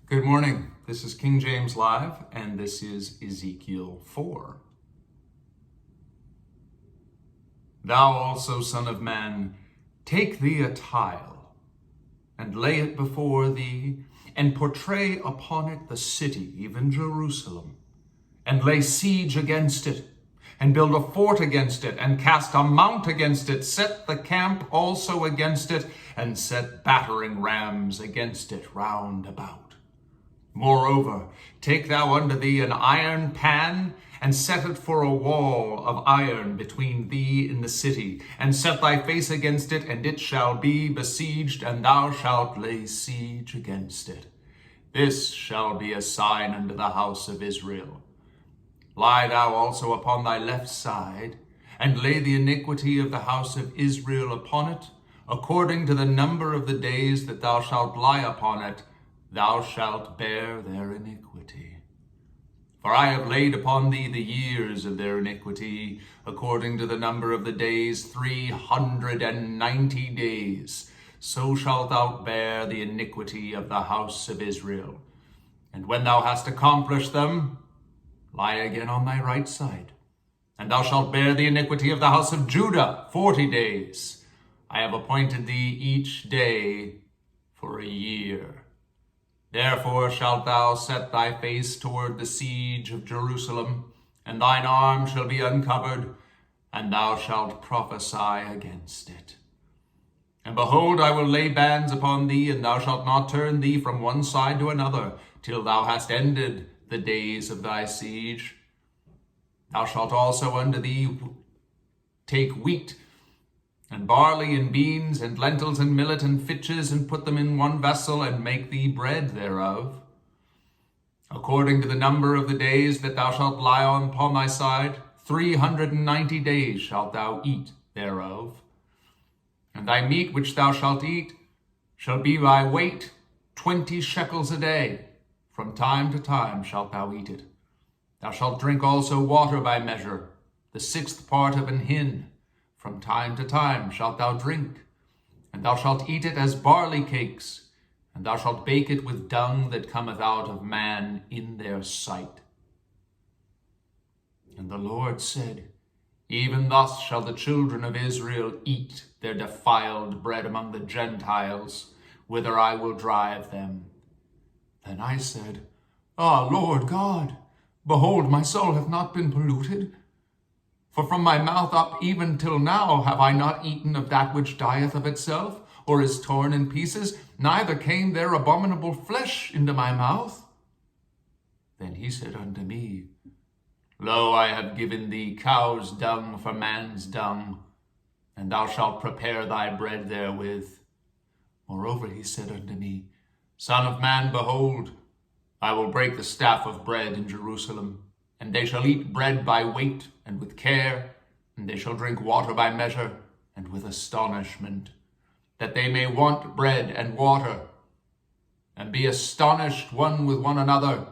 Good morning. This is King James Live, and this is Ezekiel 4. Thou also, son of man, take thee a tile, and lay it before thee, and portray upon it the city, even Jerusalem, and lay siege against it, and build a fort against it, and cast a mount against it, set the camp also against it, and set battering rams against it round about. Moreover, take thou unto thee an iron pan, and set it for a wall of iron between thee and the city, and set thy face against it, and it shall be besieged, and thou shalt lay siege against it. This shall be a sign unto the house of Israel. Lie thou also upon thy left side, and lay the iniquity of the house of Israel upon it, according to the number of the days that thou shalt lie upon it, thou shalt bear their iniquity. For I have laid upon thee the years of their iniquity, according to the number of the days, 390 days. So shalt thou bear the iniquity of the house of Israel. And when thou hast accomplished them, lie again on thy right side. And thou shalt bear the iniquity of the house of Judah 40 days. I have appointed thee each day for a year. Therefore shalt thou set thy face toward the siege of Jerusalem, and thine arm shall be uncovered, and thou shalt prophesy against it. And behold, I will lay bands upon thee, and thou shalt not turn thee from one side to another, till thou hast ended the days of thy siege. Thou shalt also unto thee take wheat, and barley, and beans, and lentils, and millet, and fitches, and put them in one vessel, and make thee bread thereof. According to the number of the days that thou shalt lie on upon thy side, 390 days shalt thou eat thereof. And thy meat which thou shalt eat shall be by weight 20 shekels a day. From time to time shalt thou eat it. Thou shalt drink also water by measure, the 6th part of an hin. From time to time shalt thou drink, and thou shalt eat it as barley cakes, and thou shalt bake it with dung that cometh out of man in their sight. And the Lord said, Even thus shall the children of Israel eat their defiled bread among the Gentiles, whither I will drive them. Then I said, Ah, Lord God, behold, my soul hath not been polluted. For from my mouth up even till now have I not eaten of that which dieth of itself, or is torn in pieces, neither came there abominable flesh into my mouth. Then he said unto me, Lo, I have given thee cow's dung for man's dung, and thou shalt prepare thy bread therewith. Moreover he said unto me, Son of man, behold, I will break the staff of bread in Jerusalem, and they shall eat bread by weight and with care, and they shall drink water by measure and with astonishment, that they may want bread and water, and be astonished one with one another,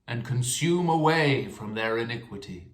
and consume away from their iniquity.